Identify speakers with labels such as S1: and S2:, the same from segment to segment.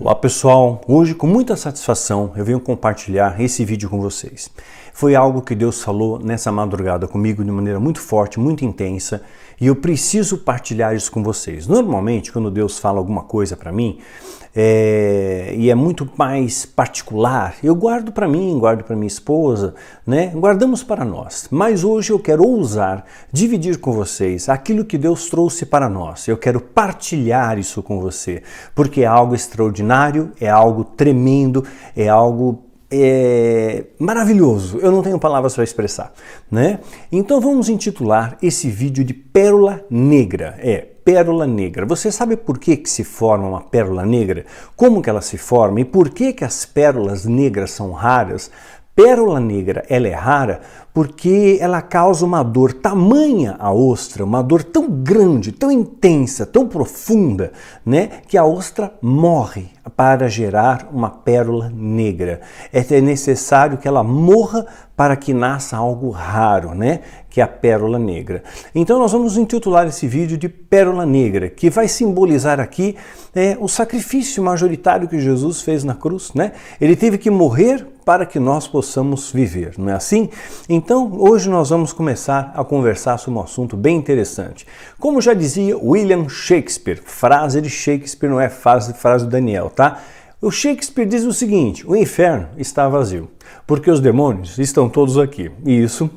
S1: Olá pessoal, hoje com muita satisfação eu venho compartilhar esse vídeo com vocês. Foi algo que Deus falou nessa madrugada comigo de maneira muito forte, muito intensa, e eu preciso partilhar isso com vocês. Normalmente quando Deus fala alguma coisa para mim, e é muito mais particular, eu guardo para mim, guardo para minha esposa, né? Guardamos para nós. Mas hoje eu quero ousar dividir com vocês aquilo que Deus trouxe para nós. Eu quero partilhar isso com você, porque é algo extraordinário, é algo tremendo, é algo maravilhoso. Eu não tenho palavras para expressar, né? Então vamos intitular esse vídeo de Pérola Negra. Pérola negra. Você sabe por que se forma uma pérola negra? Como que ela se forma e por que as pérolas negras são raras? Pérola negra, ela é rara porque ela causa uma dor tamanha à ostra, uma dor tão grande, tão intensa, tão profunda, né, que a ostra morre para gerar uma pérola negra. É necessário que ela morra para que nasça algo raro, né, que é a pérola negra. Então nós vamos intitular esse vídeo de Pérola Negra, que vai simbolizar aqui o sacrifício majoritário que Jesus fez na cruz, né? Ele teve que morrer para que nós possamos viver, não é assim? Então, hoje nós vamos começar a conversar sobre um assunto bem interessante. Como já dizia William Shakespeare, frase de Shakespeare, não é frase do Daniel, tá? O Shakespeare diz o seguinte: o inferno está vazio, porque os demônios estão todos aqui. E isso,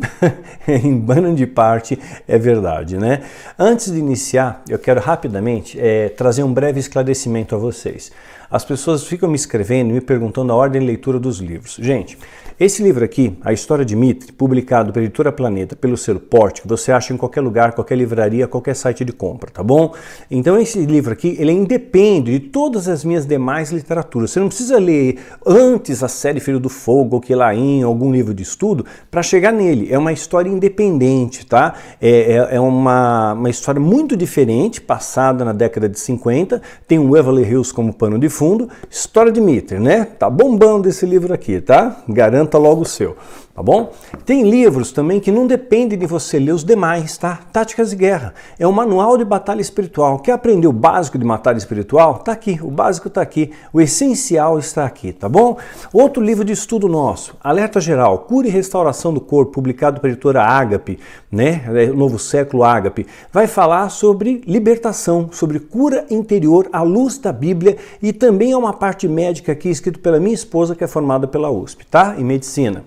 S1: em grande parte, é verdade, né? Antes de iniciar, eu quero rapidamente trazer um breve esclarecimento a vocês. As pessoas ficam me escrevendo e me perguntando a ordem de leitura dos livros. Gente, esse livro aqui, A História de Mitre, publicado pela Editora Planeta, pelo selo Pórtico, você acha em qualquer lugar, qualquer livraria, qualquer site de compra, tá bom? Então esse livro aqui, ele independe de todas as minhas demais literaturas. Você não precisa ler antes a série Filho do Fogo, ou Quilaim, algum livro de estudo, para chegar nele. É uma história independente, tá? É uma história muito diferente, passada na década de 50, tem o Beverly Hills como pano de fundo, História de Mitre, né? Tá bombando esse livro aqui, tá? Garanta logo o seu, tá bom? Tem livros também que não dependem de você ler os demais, tá? Táticas de Guerra. É um manual de batalha espiritual. Quer aprender o básico de batalha espiritual? Tá aqui, o básico tá aqui, o essencial está aqui, tá bom? Outro livro de estudo nosso, Alerta Geral, Cura e Restauração do Corpo, publicado pela editora Ágape, né? Novo Século Ágape, vai falar sobre libertação, sobre cura interior à luz da Bíblia, e também é uma parte médica aqui, escrito pela minha esposa, que é formada pela USP, tá? Em medicina.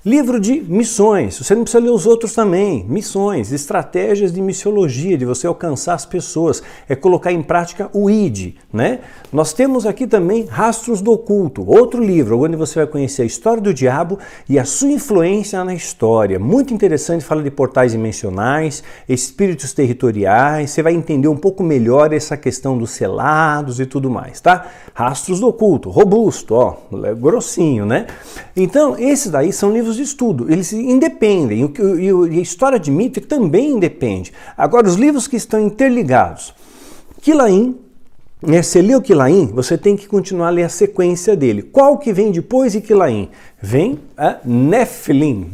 S1: Livro de missões, você não precisa ler os outros também. Missões, estratégias de missiologia, de você alcançar as pessoas, é colocar em prática o ID, né? Nós temos aqui também Rastros do Oculto, outro livro, onde você vai conhecer a história do diabo e a sua influência na história. Muito interessante, fala de portais dimensionais, espíritos territoriais, você vai entender um pouco melhor essa questão dos selados e tudo mais, tá? Rastros do Oculto, robusto, ó, grossinho, né? Então, esses daí são livros de estudo, eles independem, e a História de Mitre também independe. Agora, os livros que estão interligados, Quilaim, você lê o Quilaim, você tem que continuar a ler a sequência dele. Qual que vem depois de Quilaim? Vem a Nefilim,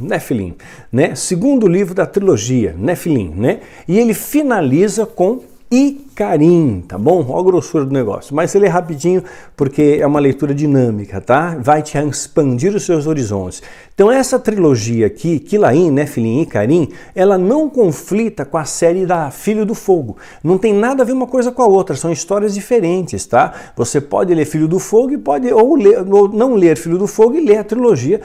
S1: né? Segundo livro da trilogia, Nefilim, né? E ele finaliza com Icarim, tá bom? Olha a grossura do negócio, mas ele é rapidinho porque é uma leitura dinâmica, tá? Vai te expandir os seus horizontes. Então essa trilogia aqui, Quilaim, Nefilim e Icarim, ela não conflita com a série da Filho do Fogo. Não tem nada a ver uma coisa com a outra, são histórias diferentes, tá? Você pode ler Filho do Fogo e pode ou não ler Filho do Fogo e ler a trilogia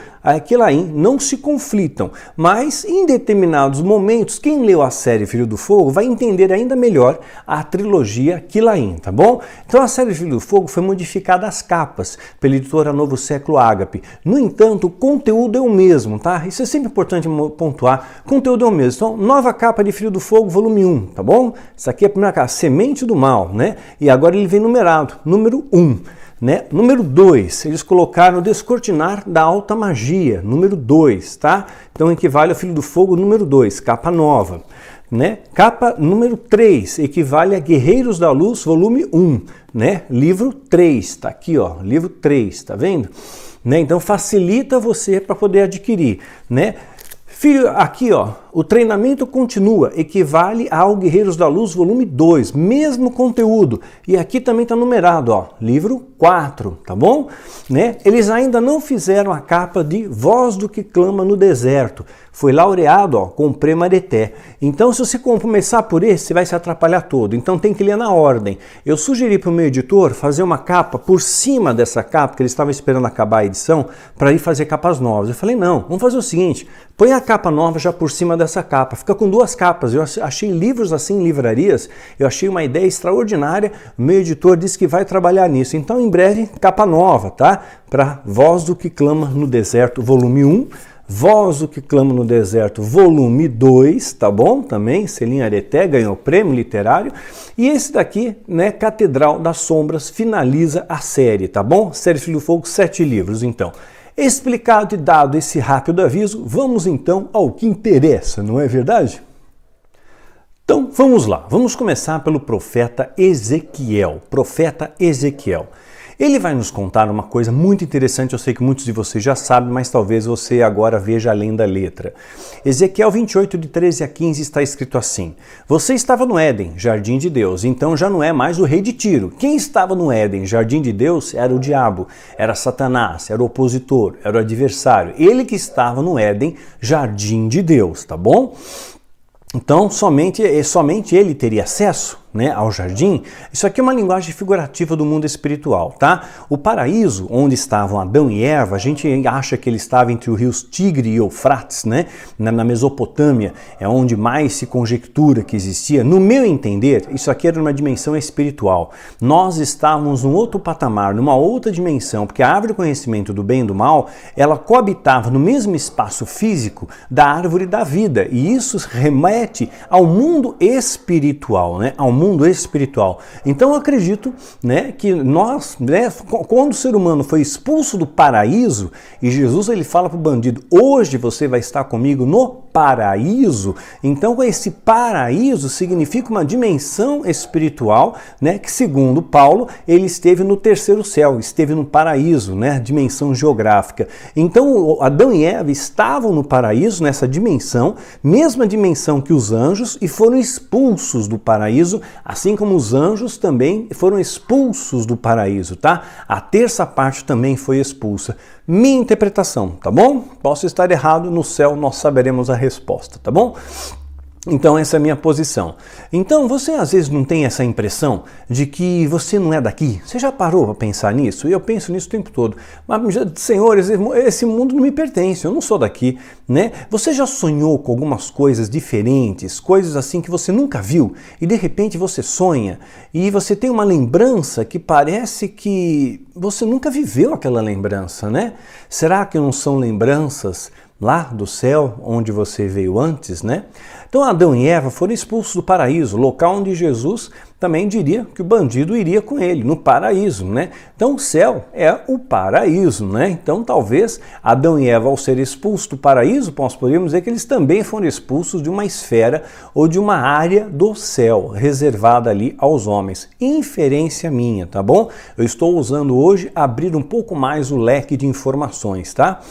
S1: Quilaim, não se conflitam. Mas em determinados momentos, quem leu a série Filho do Fogo vai entender ainda melhor a trilogia Quilaim, tá bom? Então a série Filho do Fogo foi modificada as capas pela editora Novo Século Ágape. No entanto, o conteúdo é o mesmo, tá? Isso é sempre importante pontuar. O conteúdo é o mesmo. Então, nova capa de Filho do Fogo, volume 1, tá bom? Isso aqui é a primeira capa, Semente do Mal, né? E agora ele vem numerado, número 1. Né? Número 2, eles colocaram Descortinar da Alta Magia, número 2, tá? Então equivale ao Filho do Fogo número 2, capa nova. Né? Capa número 3 equivale a Guerreiros da Luz, volume 1, né? Livro 3, tá aqui, ó, livro 3, tá vendo? Né? Então facilita você para poder adquirir, né? Filho, aqui ó, o treinamento continua, equivale ao Guerreiros da Luz, volume 2, mesmo conteúdo. E aqui também está numerado, ó, livro 4, tá bom? Né? Eles ainda não fizeram a capa de Voz do que Clama no Deserto. Foi laureado, ó, com o Prêmio Areté. Então, se você começar por esse, você vai se atrapalhar todo. Então, tem que ler na ordem. Eu sugeri para o meu editor fazer uma capa por cima dessa capa, que ele estava esperando acabar a edição, para ir fazer capas novas. Eu falei, não, vamos fazer o seguinte, põe a capa nova já por cima dessa capa. Fica com 2 capas. Eu achei livros assim em livrarias, eu achei uma ideia extraordinária. O meu editor disse que vai trabalhar nisso. Então, em breve, capa nova, tá? Para Voz do que Clama no Deserto, volume 1. Voz do que Clama no Deserto, volume 2, tá bom? Também, selinho Areté, ganhou prêmio literário. E esse daqui, né, Catedral das Sombras, finaliza a série, tá bom? Série Filho do Fogo, 7 livros, então. Explicado e dado esse rápido aviso, vamos então ao que interessa, não é verdade? Então, vamos lá. Vamos começar pelo profeta Ezequiel. Profeta Ezequiel. Ele vai nos contar uma coisa muito interessante, eu sei que muitos de vocês já sabem, mas talvez você agora veja além da letra. Ezequiel 28, de 13 a 15, está escrito assim: Você estava no Éden, jardim de Deus, então já não é mais o rei de Tiro. Quem estava no Éden, jardim de Deus, era o diabo, era Satanás, era o opositor, era o adversário. Ele que estava no Éden, jardim de Deus, tá bom? Então, somente ele teria acesso, né, ao jardim. Isso aqui é uma linguagem figurativa do mundo espiritual, tá? O paraíso, onde estavam Adão e Eva, a gente acha que ele estava entre os rios Tigre e Eufrates, né? Na Mesopotâmia, é onde mais se conjectura que existia. No meu entender, isso aqui era uma dimensão espiritual. Nós estávamos num outro patamar, numa outra dimensão, porque a árvore do conhecimento do bem e do mal, ela coabitava no mesmo espaço físico da árvore da vida, e isso remete ao mundo espiritual, né? Ao mundo espiritual. Então eu acredito, né, que nós, né, quando o ser humano foi expulso do paraíso, e Jesus ele fala para o bandido, hoje você vai estar comigo no paraíso, então esse paraíso significa uma dimensão espiritual, né, que segundo Paulo, ele esteve no terceiro céu, esteve no paraíso, né, dimensão geográfica. Então Adão e Eva estavam no paraíso, nessa dimensão, mesma dimensão que os anjos, e foram expulsos do paraíso, assim como os anjos também foram expulsos do paraíso, tá? A terça parte também foi expulsa. Minha interpretação, tá bom? Posso estar errado, no céu nós saberemos a resposta, tá bom? Então essa é a minha posição. Então você às vezes não tem essa impressão de que você não é daqui? Você já parou para pensar nisso? E eu penso nisso o tempo todo. Mas, Senhor, esse mundo não me pertence, eu não sou daqui, né? Você já sonhou com algumas coisas diferentes, coisas assim que você nunca viu, e de repente você sonha, e você tem uma lembrança que parece que você nunca viveu aquela lembrança, né? Será que não são lembranças lá do céu, onde você veio antes, né? Então Adão e Eva foram expulsos do paraíso, local onde Jesus também diria que o bandido iria com ele, no paraíso, né? Então o céu é o paraíso, né? Então talvez Adão e Eva, ao ser expulsos do paraíso, nós poderíamos dizer que eles também foram expulsos de uma esfera ou de uma área do céu, reservada ali aos homens. Inferência minha, tá bom? Eu estou usando hoje abrir um pouco mais o leque de informações, tá?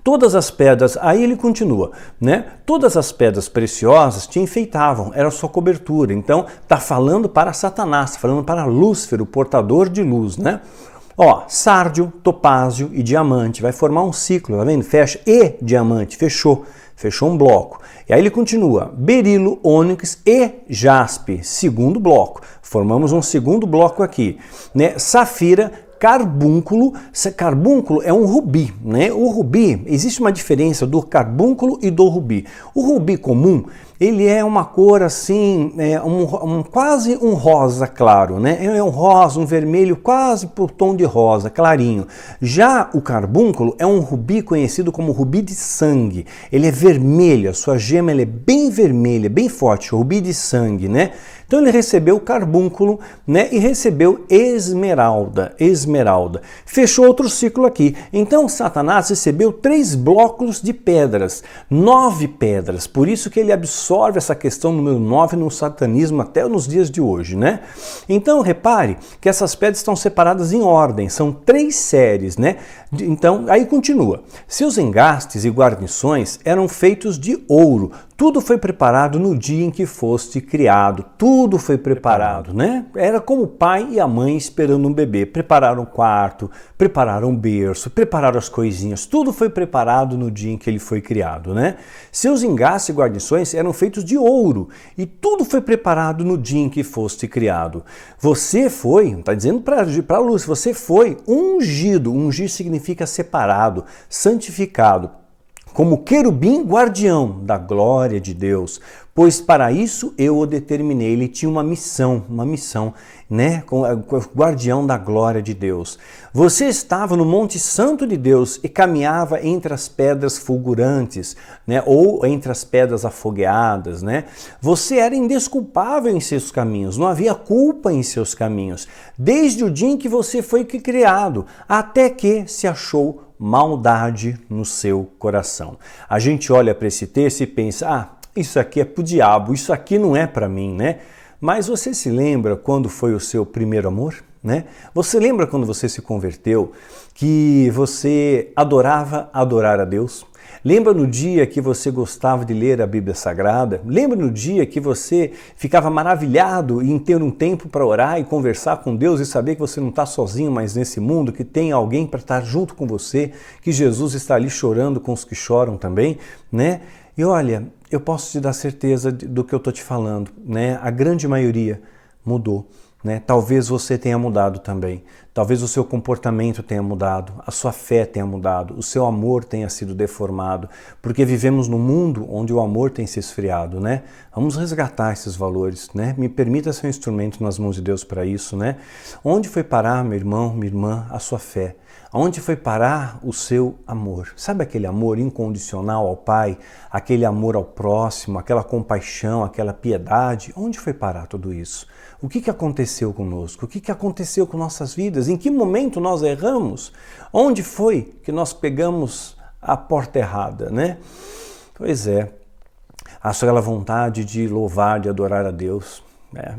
S1: Todas as pedras, aí ele continua, né? Todas as pedras preciosas te enfeitavam, era sua cobertura. Então, tá falando para Satanás, falando para Lúcifer, o portador de luz, né? Ó, sárdio, topázio e diamante, vai formar um ciclo, tá vendo? Fecha, e diamante, fechou um bloco. E aí ele continua, berilo, ônix e jaspe, segundo bloco. Formamos um segundo bloco aqui, né? Safira, carbúnculo é um rubi, né? O rubi, existe uma diferença do carbúnculo e do rubi. O rubi comum, ele é uma cor assim, quase um rosa claro, né? É um rosa, um vermelho quase por tom de rosa, clarinho. Já o carbúnculo é um rubi conhecido como rubi de sangue. Ele é vermelho, a sua gema ela é bem vermelha, bem forte, rubi de sangue, né? Então ele recebeu carbúnculo, né, e recebeu esmeralda, esmeralda. Fechou outro ciclo aqui. Então Satanás recebeu 3 blocos de pedras, 9 pedras. Por isso que ele absorve essa questão número 9 no satanismo até nos dias de hoje, né? Então repare que essas pedras estão separadas em ordem, são 3 séries, né? Então aí continua. Seus engastes e guarnições eram feitos de ouro. Tudo foi preparado no dia em que foste criado. Tudo foi preparado, né? Era como o pai e a mãe esperando um bebê. Prepararam o quarto, prepararam o berço, prepararam as coisinhas. Tudo foi preparado no dia em que ele foi criado, né? Seus engastes e guarnições eram feitos de ouro. E tudo foi preparado no dia em que foste criado. Você foi, está dizendo para Lúcia, você foi ungido. Ungir significa separado, santificado, como querubim guardião da glória de Deus, pois para isso eu o determinei. Ele tinha uma missão, né, com guardião da glória de Deus. Você estava no Monte Santo de Deus e caminhava entre as pedras fulgurantes, né, ou entre as pedras afogueadas, né? Você era indesculpável em seus caminhos, não havia culpa em seus caminhos, desde o dia em que você foi criado, até que se achou maldade no seu coração. A gente olha para esse texto e pensa, isso aqui é pro diabo, isso aqui não é para mim, né? Mas você se lembra quando foi o seu primeiro amor, né? Você lembra quando você se converteu, que você adorava adorar a Deus? Lembra no dia que você gostava de ler a Bíblia Sagrada? Lembra no dia que você ficava maravilhado em ter um tempo para orar e conversar com Deus e saber que você não está sozinho mais nesse mundo, que tem alguém para estar junto com você, que Jesus está ali chorando com os que choram também, né? E olha, eu posso te dar certeza do que eu estou te falando, né? A grande maioria mudou. Né? Talvez você tenha mudado também, talvez o seu comportamento tenha mudado, a sua fé tenha mudado, o seu amor tenha sido deformado, porque vivemos num mundo onde o amor tem se esfriado, né? Vamos resgatar esses valores, né? Me permita ser um instrumento nas mãos de Deus para isso, né? Onde foi parar, meu irmão, minha irmã, a sua fé? Onde foi parar o seu amor? Sabe aquele amor incondicional ao Pai, aquele amor ao próximo, aquela compaixão, aquela piedade? Onde foi parar tudo isso? O que aconteceu conosco? O que aconteceu com nossas vidas? Em que momento nós erramos? Onde foi que nós pegamos a porta errada, né? Pois é, acho aquela vontade de louvar, de adorar a Deus, né?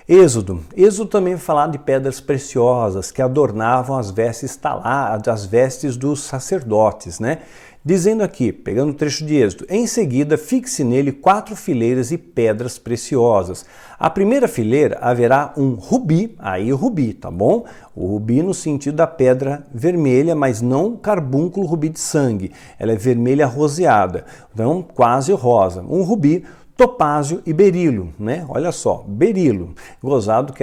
S1: Êxodo também vai falar de pedras preciosas que adornavam as vestes taladas, as vestes dos sacerdotes, né? Dizendo aqui, pegando o trecho de Êxodo, em seguida fixe nele 4 fileiras e pedras preciosas. A primeira fileira haverá um rubi, aí o rubi, tá bom? O rubi no sentido da pedra vermelha, mas não carbúnculo rubi de sangue. Ela é vermelha roseada, então quase rosa. Um rubi, topázio e berilo, né? Olha só, berilo, gozado que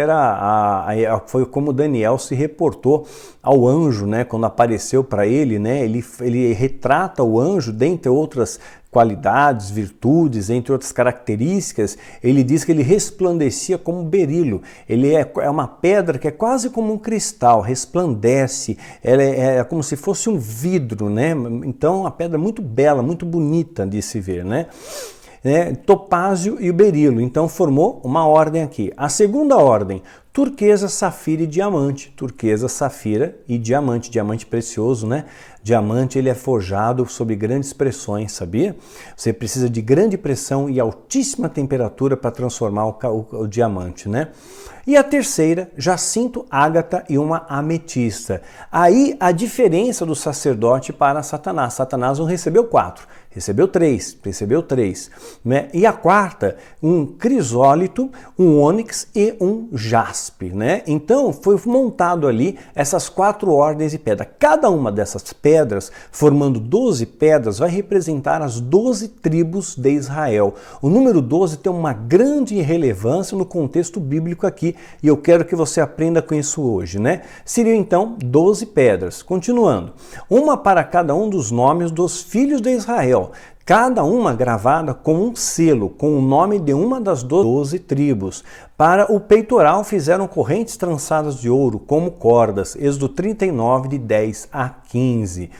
S1: foi como Daniel se reportou ao anjo, né? Quando apareceu para ele, né? Ele retrata o anjo, dentre outras qualidades, virtudes, entre outras características, ele diz que ele resplandecia como berilo. Ele é uma pedra que é quase como um cristal, resplandece, ela é como se fosse um vidro, né? Então, uma pedra muito bela, muito bonita de se ver, né? Topázio e o berilo, então formou uma ordem aqui. A segunda ordem, turquesa, safira e diamante. Turquesa, safira e diamante, diamante precioso, né? Diamante, ele é forjado sob grandes pressões, sabia? Você precisa de grande pressão e altíssima temperatura para transformar o diamante, né? E a terceira, jacinto, ágata e uma ametista. Aí a diferença do sacerdote para Satanás. Satanás não recebeu 4, recebeu 3, né? E a quarta, um crisólito, um ônix e um jaspe, né? Então foi montado ali essas 4 ordens de pedra. Cada uma dessas pedras, formando 12 pedras, vai representar as 12 tribos de Israel. O número 12 tem uma grande relevância no contexto bíblico aqui, e eu quero que você aprenda com isso hoje, né? Seriam então 12 pedras. Continuando, uma para cada um dos nomes dos filhos de Israel, cada uma gravada com um selo, com o nome de uma das 12 tribos. Para o peitoral fizeram correntes trançadas de ouro, como cordas. Êxodo 39, de 10 a 15.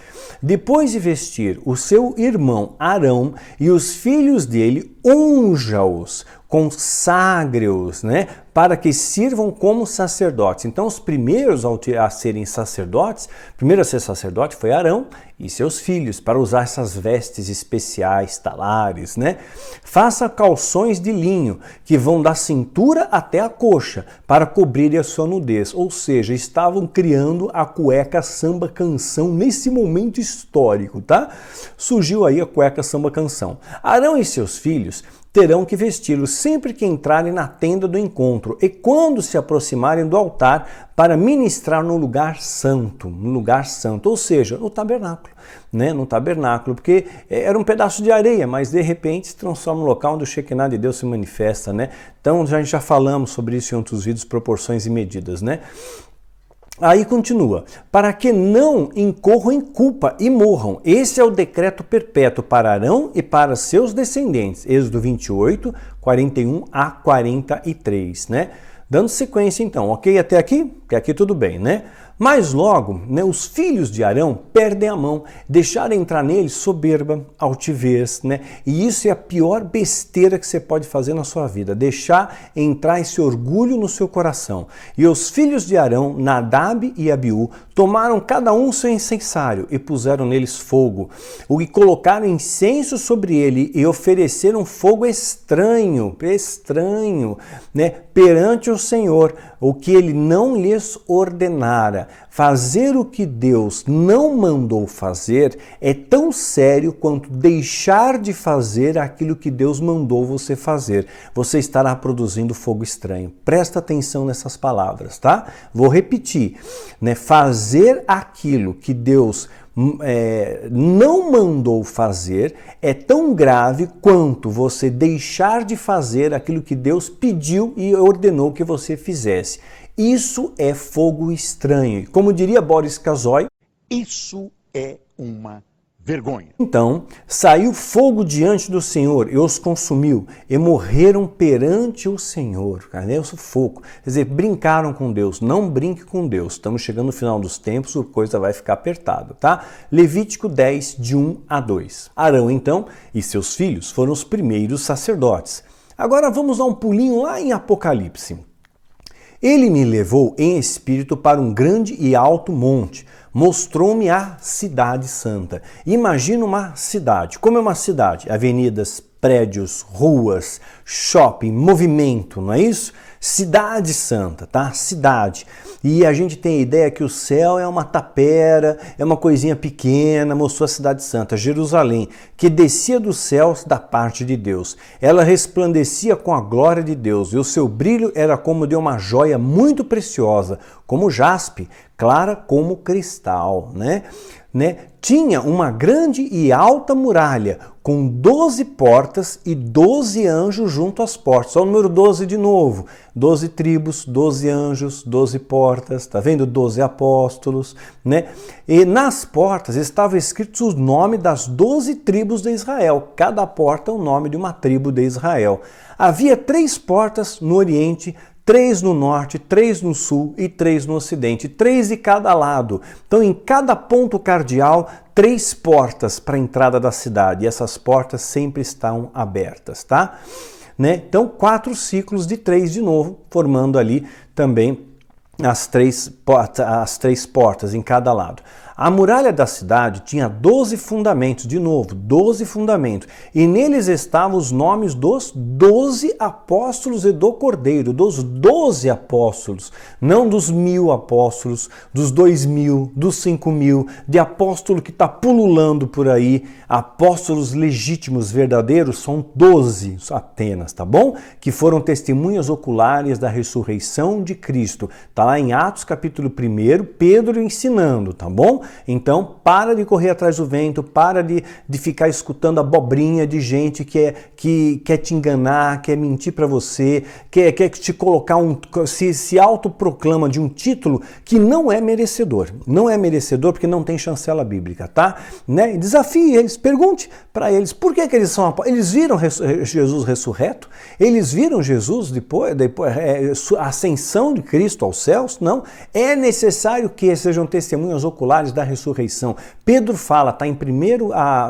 S1: Depois de vestir o seu irmão Arão e os filhos dele, unja-os, consagre-os, né, para que sirvam como sacerdotes. Então, os primeiros a serem sacerdotes, primeiro a ser sacerdote foi Arão e seus filhos, para usar essas vestes especiais, talares, né? Faça calções de linho, que vão da cintura até a coxa, para cobrir a sua nudez. Ou seja, estavam criando a cueca samba canção nesse momento histórico, tá? Surgiu aí a cueca samba canção. Arão e seus filhos terão que vesti-lo sempre que entrarem na tenda do encontro e quando se aproximarem do altar para ministrar no lugar santo, ou seja, no tabernáculo, né? No tabernáculo, porque era um pedaço de areia, mas de repente se transforma no local onde o Shekinah de Deus se manifesta, né? Então a gente já falamos sobre isso em outros vídeos, proporções e medidas, né? Aí continua, para que não incorram em culpa e morram. Esse é o decreto perpétuo para Arão e para seus descendentes. Êxodo 28, 41 a 43, né? Dando sequência então, ok até aqui? Até aqui tudo bem, né? Mas logo, né, os filhos de Arão perdem a mão, deixaram entrar neles soberba, altivez, né? E isso é a pior besteira que você pode fazer na sua vida, deixar entrar esse orgulho no seu coração. E os filhos de Arão, Nadab e Abiú, tomaram cada um seu incensário e puseram neles fogo, e colocaram incenso sobre ele e ofereceram fogo estranho, né, perante o Senhor, o que ele não lhes ordenara. Fazer o que Deus não mandou fazer é tão sério quanto deixar de fazer aquilo que Deus mandou você fazer. Você estará produzindo fogo estranho. Presta atenção nessas palavras, tá? Vou repetir, né? Fazer aquilo que Deus não mandou fazer é tão grave quanto você deixar de fazer aquilo que Deus pediu e ordenou que você fizesse. Isso é fogo estranho. Como diria Boris Kazoy,
S2: isso é uma vergonha.
S1: Então, saiu fogo diante do Senhor e os consumiu, e morreram perante o Senhor. Cadê o fogo? Quer dizer, brincaram com Deus. Não brinque com Deus. Estamos chegando no final dos tempos, a coisa vai ficar apertada, tá? Levítico 10, de 1 a 2. Arão, então, e seus filhos foram os primeiros sacerdotes. Agora vamos dar um pulinho lá em Apocalipse. Ele me levou em espírito para um grande e alto monte, mostrou-me a cidade santa. Imagina uma cidade. Como é uma cidade? Avenidas, prédios, ruas, shopping, movimento, não é isso? Cidade santa, tá? Cidade. E a gente tem a ideia que o céu é uma tapera, é uma coisinha pequena, mostrou a cidade santa, Jerusalém, que descia dos céus da parte de Deus. Ela resplandecia com a glória de Deus, e o seu brilho era como de uma joia muito preciosa, como jaspe, clara como cristal, né? Tinha uma grande e alta muralha, com 12 portas e 12 anjos junto às portas. Olha o número 12 de novo. 12 tribos, 12 anjos, 12 portas, tá vendo? 12 apóstolos, né? E nas portas estavam escritos os nomes das 12 tribos de Israel. Cada porta é o nome de uma tribo de Israel. Havia 3 portas no oriente, 3 no norte, 3 no sul e 3 no ocidente, 3 de cada lado. Então, em cada ponto cardeal, 3 portas para a entrada da cidade. E essas portas sempre estão abertas, tá? Né? Então, 4 ciclos de 3 de novo, formando ali também as três portas em cada lado. A muralha da cidade tinha 12 fundamentos, de novo, 12 fundamentos, e neles estavam os nomes dos 12 apóstolos e do Cordeiro, dos 12 apóstolos, não dos 1000 apóstolos, dos 2000, dos 5000, de apóstolo que está pululando por aí. Apóstolos legítimos, verdadeiros, são 12 apenas, tá bom? Que foram testemunhas oculares da ressurreição de Cristo, tá Tá lá em Atos capítulo 1, Pedro ensinando, tá bom? Então, para de correr atrás do vento, para de ficar escutando abobrinha de gente que quer te enganar, quer mentir para você, quer te colocar se autoproclama de um título que não é merecedor. Não é merecedor porque não tem chancela bíblica, tá? Né? Desafie eles, pergunte para eles por que eles são apóstolos. Eles viram Jesus ressurreto? Eles viram Jesus depois a ascensão de Cristo aos céus? Não. É necessário que sejam testemunhas oculares da ressurreição. Pedro fala, está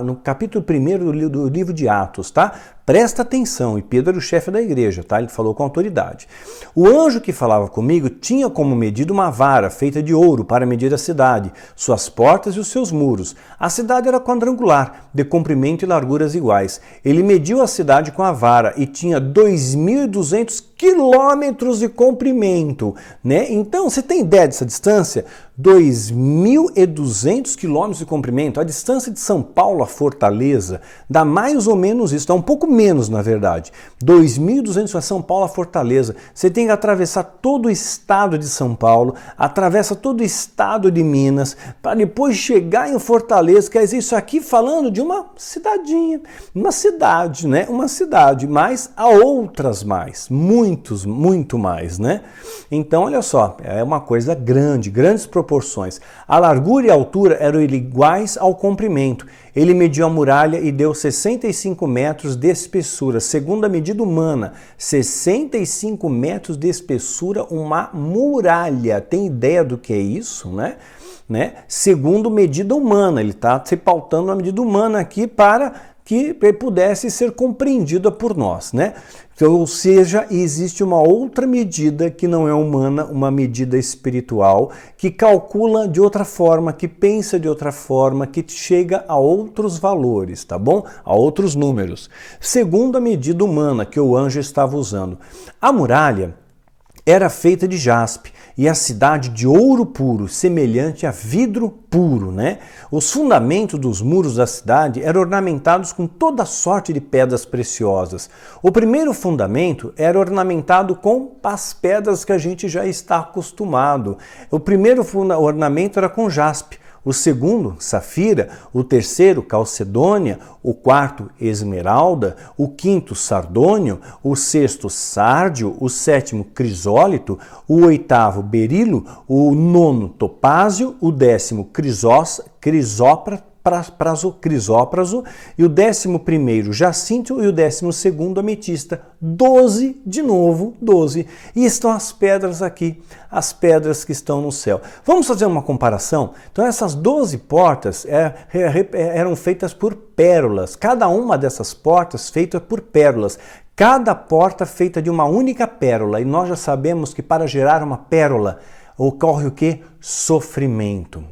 S1: no capítulo 1 do livro de Atos, tá? Presta atenção, e Pedro era o chefe da igreja, tá? Ele falou com autoridade. O anjo que falava comigo tinha como medida uma vara feita de ouro para medir a cidade, suas portas e os seus muros. A cidade era quadrangular, de comprimento e larguras iguais. Ele mediu a cidade com a vara e tinha 2.200 quilômetros de comprimento, né? Então, você tem ideia dessa distância? 2.200 quilômetros de comprimento. A distância de São Paulo a Fortaleza dá mais ou menos isso, dá um pouco menos, na verdade. 2.200 a São Paulo a Fortaleza. Você tem que atravessar todo o estado de São Paulo, atravessa todo o estado de Minas, para depois chegar em Fortaleza. Quer dizer, isso aqui falando de uma cidadinha, uma cidade, né? Uma cidade, mas há outras mais, muito mais, né? Então, olha só, é uma coisa grande, grandes proporções. A largura e a altura eram iguais ao comprimento. Ele mediu a muralha e deu 65 metros de espessura, segundo a medida humana. 65 metros de espessura, uma muralha. Tem ideia do que é isso, né? Segundo medida humana. Ele está se pautando na medida humana aqui para que pudesse ser compreendida por nós, né? Então, ou seja, existe uma outra medida que não é humana, uma medida espiritual, que calcula de outra forma, que pensa de outra forma, que chega a outros valores, tá bom? A outros números. Segundo a medida humana que o anjo estava usando. A muralha era feita de jaspe e a cidade de ouro puro, semelhante a vidro puro, né? Os fundamentos dos muros da cidade eram ornamentados com toda sorte de pedras preciosas. O primeiro fundamento era ornamentado com as pedras que a gente já está acostumado. O primeiro ornamento era com jaspe. O segundo, safira, o terceiro, calcedônia, o quarto, esmeralda, o quinto, sardônio, o sexto, sárdio, o sétimo, crisólito, o oitavo, berilo, o nono, topázio, o décimo, crisópraso, e o 11º jacíncio e o 12º ametista. 12, de novo, 12. E estão as pedras aqui, as pedras que estão no céu. Vamos fazer uma comparação? Então essas 12 portas eram feitas por pérolas, cada uma dessas portas feita por pérolas. Cada porta feita de uma única pérola, e nós já sabemos que para gerar uma pérola ocorre o quê? Sofrimento.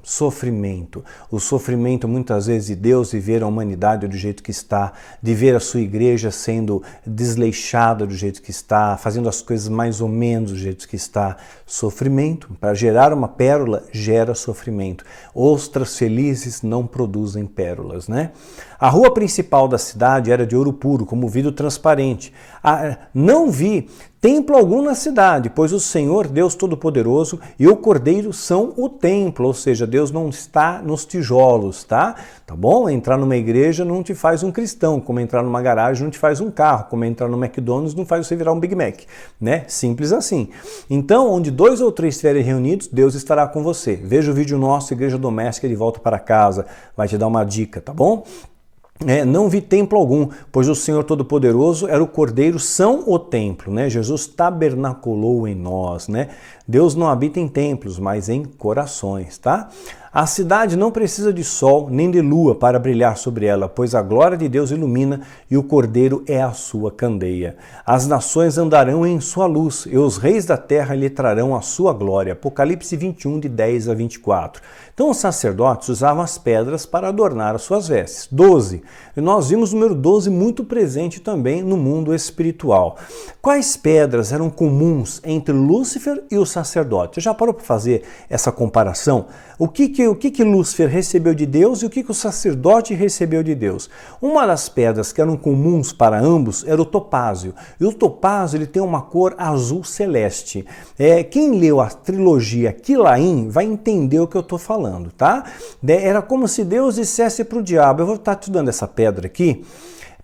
S1: O sofrimento muitas vezes de Deus, de ver a humanidade do jeito que está, de ver a sua igreja sendo desleixada do jeito que está, fazendo as coisas mais ou menos do jeito que está. Sofrimento. Para gerar uma pérola, gera sofrimento. Ostras felizes não produzem pérolas, né? A rua principal da cidade era de ouro puro, como vidro transparente. Não vi templo algum na cidade, pois o Senhor, Deus Todo-Poderoso, e o Cordeiro são o templo, ou seja, Deus não está nos tijolos, tá? Tá bom? Entrar numa igreja não te faz um cristão, como entrar numa garagem não te faz um carro, como entrar no McDonald's não faz você virar um Big Mac, né? Simples assim. Então, onde 2 ou 3 estiverem reunidos, Deus estará com você. Veja o vídeo nosso, Igreja Doméstica de Volta para Casa, vai te dar uma dica, tá bom? Não vi templo algum, pois o Senhor Todo-Poderoso era o Cordeiro, são o templo, né? Jesus tabernaculou em nós, né? Deus não habita em templos, mas em corações, tá? A cidade não precisa de sol nem de lua para brilhar sobre ela, pois a glória de Deus ilumina e o Cordeiro é a sua candeia. As nações andarão em sua luz e os reis da terra lhe trarão a sua glória. Apocalipse 21, de 10 a 24. Então os sacerdotes usavam as pedras para adornar as suas vestes. 12. E nós vimos o número 12 muito presente também no mundo espiritual. Quais pedras eram comuns entre Lúcifer e o sacerdote? Você já parou para fazer essa comparação? O que que Lúcifer recebeu de Deus e o que o sacerdote recebeu de Deus? Uma das pedras que eram comuns para ambos era o topázio. E o topázio ele tem uma cor azul celeste. Quem leu a trilogia Quilaim vai entender o que eu estou falando, tá? Era como se Deus dissesse para o diabo, eu vou estar te dando essa pedra aqui,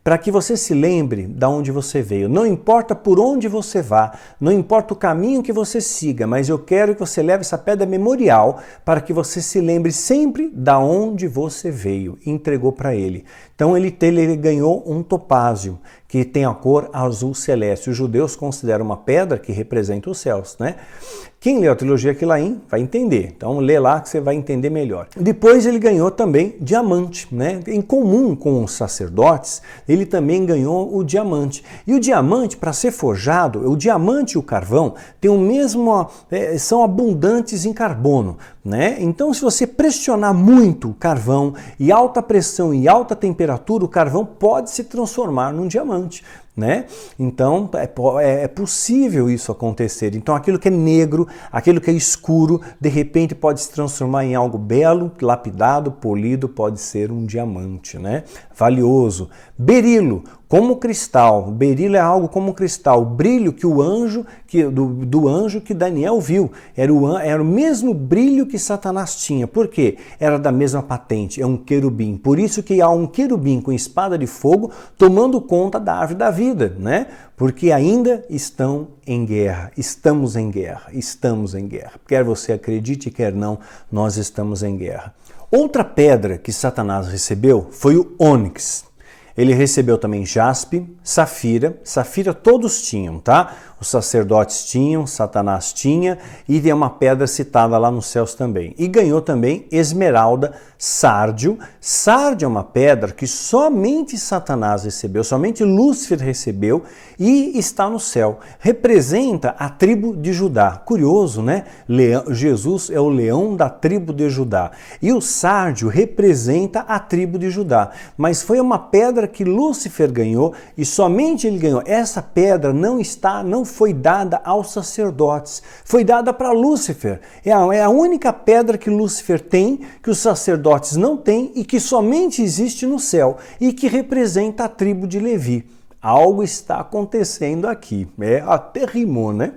S1: para que você se lembre de onde você veio. Não importa por onde você vá, não importa o caminho que você siga, mas eu quero que você leve essa pedra memorial para que você se lembre sempre de onde você veio. E entregou para ele. Então ele ganhou um topázio, que tem a cor azul celeste. Os judeus consideram uma pedra que representa os céus, né? Quem lê a trilogia Quilaim vai entender. Então lê lá que você vai entender melhor. Depois ele ganhou também diamante, né? Em comum com os sacerdotes, ele também ganhou o diamante. E o diamante, para ser forjado, o diamante e o carvão têm o mesmo, são abundantes em carbono, né? Então se você pressionar muito o carvão e alta pressão e alta temperatura, o carvão pode se transformar num diamante, né? Então é possível isso acontecer. Então aquilo que é negro, aquilo que é escuro, de repente pode se transformar em algo belo, lapidado, polido, pode ser um diamante, né? Valioso. Berilo, como cristal. Berilo é algo como cristal. O brilho que o anjo, do anjo que Daniel viu, era o mesmo brilho que Satanás tinha. Por quê? Era da mesma patente, é um querubim. Por isso que há um querubim com espada de fogo tomando conta da árvore da vida, né? Porque ainda estão em guerra, estamos em guerra, estamos em guerra. Quer você acredite, quer não, nós estamos em guerra. Outra pedra que Satanás recebeu foi o ônix. Ele recebeu também jaspe, safira. Safira todos tinham, tá? Os sacerdotes tinham, Satanás tinha, e tem uma pedra citada lá nos céus também. E ganhou também esmeralda, sárdio. Sárdio é uma pedra que somente Satanás recebeu, somente Lúcifer recebeu e está no céu. Representa a tribo de Judá. Curioso, né? Jesus é o leão da tribo de Judá. E o sárdio representa a tribo de Judá. Mas foi uma pedra que Lúcifer ganhou e somente ele ganhou. Essa pedra não foi dada aos sacerdotes, foi dada para Lúcifer. É a única pedra que Lúcifer tem, que os sacerdotes não têm e que somente existe no céu e que representa a tribo de Levi. Algo está acontecendo aqui, até rimou, né?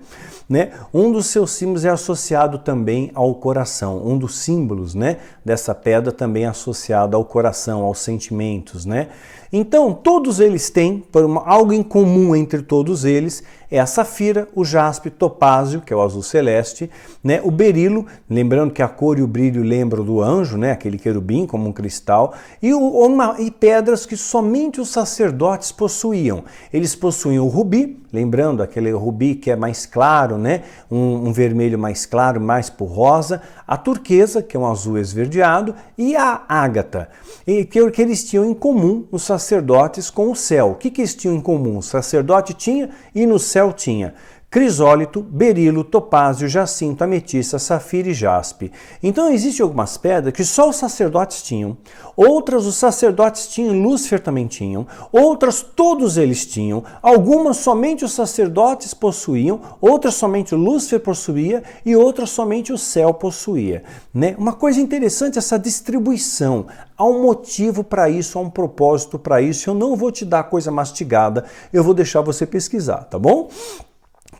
S1: Um dos seus símbolos é associado também ao coração, um dos símbolos, né, dessa pedra também é associado ao coração, aos sentimentos, né? Então, todos eles têm, algo em comum entre todos eles, é a safira, o jaspe, topázio, que é o azul celeste, né? O berilo, lembrando que a cor e o brilho lembram do anjo, né? Aquele querubim como um cristal, e pedras que somente os sacerdotes possuíam. Eles possuíam o rubi, lembrando aquele rubi que é mais claro, né? Um vermelho mais claro, mais por rosa, a turquesa, que é um azul esverdeado, e a ágata, que eles tinham em comum os sacerdotes com o céu. O que eles tinham em comum? O sacerdote tinha e no céu tinha crisólito, berilo, topázio, jacinto, ametista, safira e jaspe. Então existem algumas pedras que só os sacerdotes tinham, outras os sacerdotes tinham, Lúcifer também tinham, outras todos eles tinham, algumas somente os sacerdotes possuíam, outras somente Lúcifer possuía e outras somente o céu possuía, né? Uma coisa interessante é essa distribuição. Há um motivo para isso, há um propósito para isso. Eu não vou te dar coisa mastigada, eu vou deixar você pesquisar, tá bom?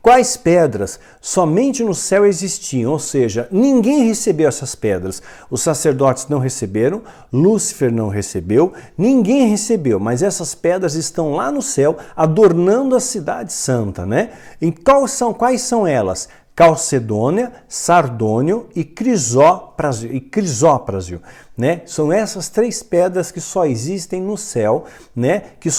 S1: Quais pedras somente no céu existiam, ou seja, ninguém recebeu essas pedras. Os sacerdotes não receberam, Lúcifer não recebeu, ninguém recebeu, mas essas pedras estão lá no céu adornando a cidade santa, né? E quais são elas? Calcedônia, sardônio e crisóprasio, né? São essas três pedras que só existem no céu, né? Que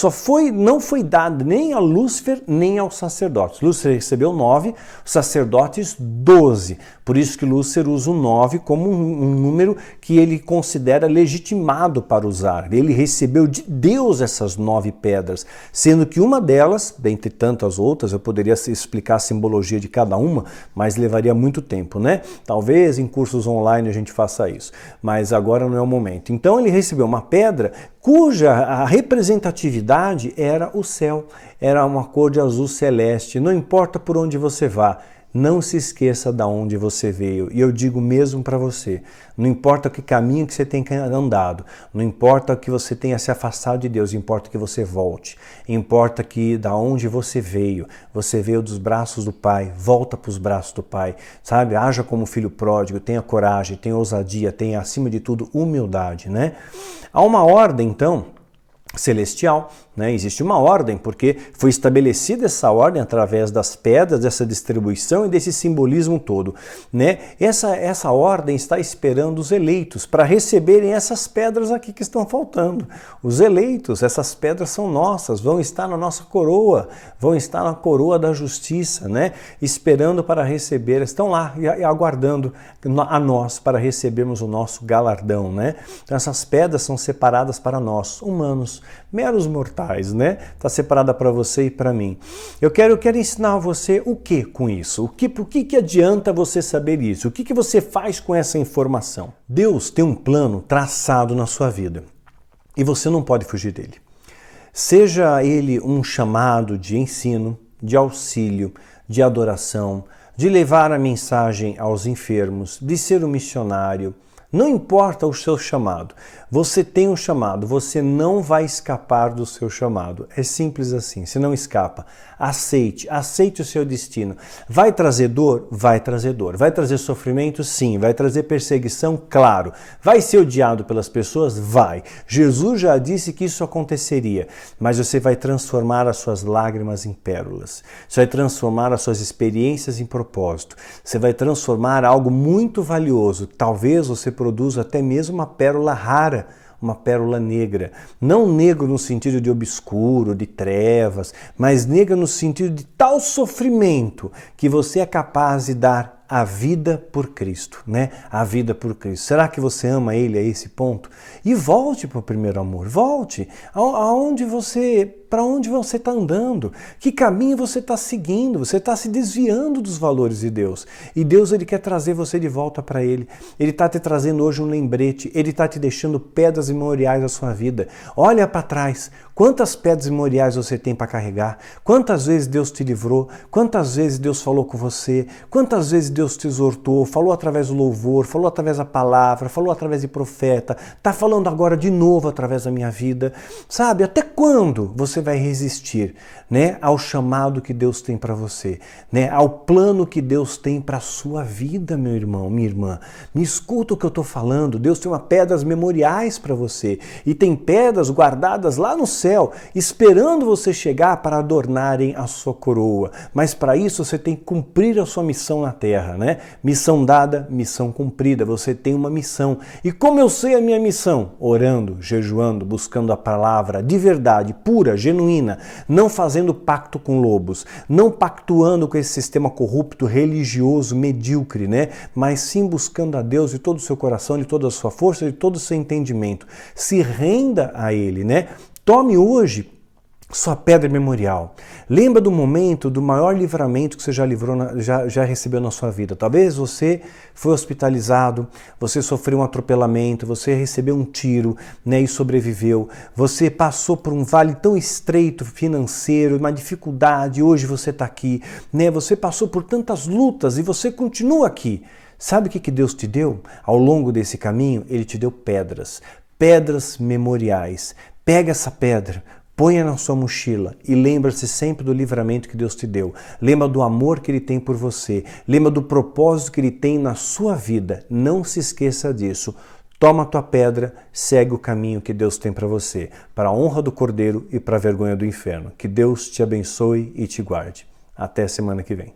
S1: não foi dada nem a Lúcifer nem aos sacerdotes. Lúcifer recebeu 9, os sacerdotes 12. Por isso que Lúcifer usa o 9 como um número que ele considera legitimado para usar. Ele recebeu de Deus essas 9 pedras, sendo que uma delas, dentre tantas outras, eu poderia explicar a simbologia de cada uma, mas levaria muito tempo, né? Talvez em cursos online a gente faça isso, mas agora não é o momento. Então ele recebeu uma pedra cuja a representatividade era o céu, era uma cor de azul celeste. Não importa por onde você vá, Não se esqueça de onde você veio. E eu digo mesmo para você, não importa que caminho que você tenha andado, não importa que você tenha se afastado de Deus, importa que você volte. Importa que da onde você veio dos braços do Pai, volta para os braços do Pai, sabe? Haja como filho pródigo, tenha coragem, tenha ousadia, tenha acima de tudo humildade, né? Há uma ordem, então, celestial, né? Existe uma ordem, porque foi estabelecida essa ordem através das pedras, dessa distribuição e desse simbolismo todo, né? Essa ordem está esperando os eleitos para receberem essas pedras aqui que estão faltando. Os eleitos, essas pedras são nossas, vão estar na nossa coroa, vão estar na coroa da justiça, né? Esperando para receber, estão lá e aguardando a nós para recebermos o nosso galardão, né? Então essas pedras são separadas para nós, humanos, meros mortais, né? Está separada para você e para mim. Eu quero ensinar a você o que com isso? Por que adianta você saber isso? O que você faz com essa informação? Deus tem um plano traçado na sua vida e você não pode fugir dele. Seja ele um chamado de ensino, de auxílio, de adoração, de levar a mensagem aos enfermos, de ser um missionário. Não importa o seu chamado, você tem um chamado, você não vai escapar do seu chamado. É simples assim, você não escapa. Aceite o seu destino. Vai trazer dor? Vai trazer dor. Vai trazer sofrimento? Sim. Vai trazer perseguição? Claro. Vai ser odiado pelas pessoas? Vai. Jesus já disse que isso aconteceria, mas você vai transformar as suas lágrimas em pérolas. Você vai transformar as suas experiências em propósito. Você vai transformar algo muito valioso. Talvez você produza até mesmo uma pérola rara, uma pérola negra. Não negro no sentido de obscuro, de trevas, mas negra no sentido de tal sofrimento que você é capaz de dar a vida por Cristo, né? A vida por Cristo. Será que você ama Ele a esse ponto? E volte para o primeiro amor. Volte. Para onde você está andando? Que caminho você está seguindo? Você está se desviando dos valores de Deus. E Deus, Ele quer trazer você de volta para Ele. Ele está te trazendo hoje um lembrete. Ele está te deixando pedras memoriais da sua vida. Olha para trás. Quantas pedras memoriais você tem para carregar? Quantas vezes Deus te livrou? Quantas vezes Deus falou com você? Quantas vezes Deus te exortou? Falou através do louvor, falou através da palavra, falou através de profeta. Está falando agora de novo através da minha vida. Sabe, até quando você vai resistir, né, ao chamado que Deus tem para você, né, ao plano que Deus tem para a sua vida, meu irmão, minha irmã? Me escuta o que eu estou falando. Deus tem pedras memoriais para você e tem pedras guardadas lá no céu, esperando você chegar para adornarem a sua coroa. Mas para isso você tem que cumprir a sua missão na terra, né? Missão dada, missão cumprida. Você tem uma missão. E como eu sei a minha missão? Orando, jejuando, buscando a palavra de verdade, pura, genuína, não fazendo pacto com lobos, não pactuando com esse sistema corrupto, religioso, medíocre, né? Mas sim buscando a Deus de todo o seu coração, de toda a sua força, de todo o seu entendimento. Se renda a Ele, né? Tome hoje sua pedra memorial. Lembra do momento do maior livramento que você já recebeu na sua vida. Talvez você foi hospitalizado, você sofreu um atropelamento, você recebeu um tiro, né, e sobreviveu. Você passou por um vale tão estreito financeiro, uma dificuldade, hoje você está aqui, né? Você passou por tantas lutas e você continua aqui. Sabe o que Deus te deu? Ao longo desse caminho, Ele te deu pedras memoriais. Pega essa pedra, ponha na sua mochila e lembra-se sempre do livramento que Deus te deu. Lembra do amor que Ele tem por você. Lembra do propósito que Ele tem na sua vida. Não se esqueça disso. Toma a tua pedra, segue o caminho que Deus tem para você, para a honra do Cordeiro e para a vergonha do inferno. Que Deus te abençoe e te guarde. Até semana que vem.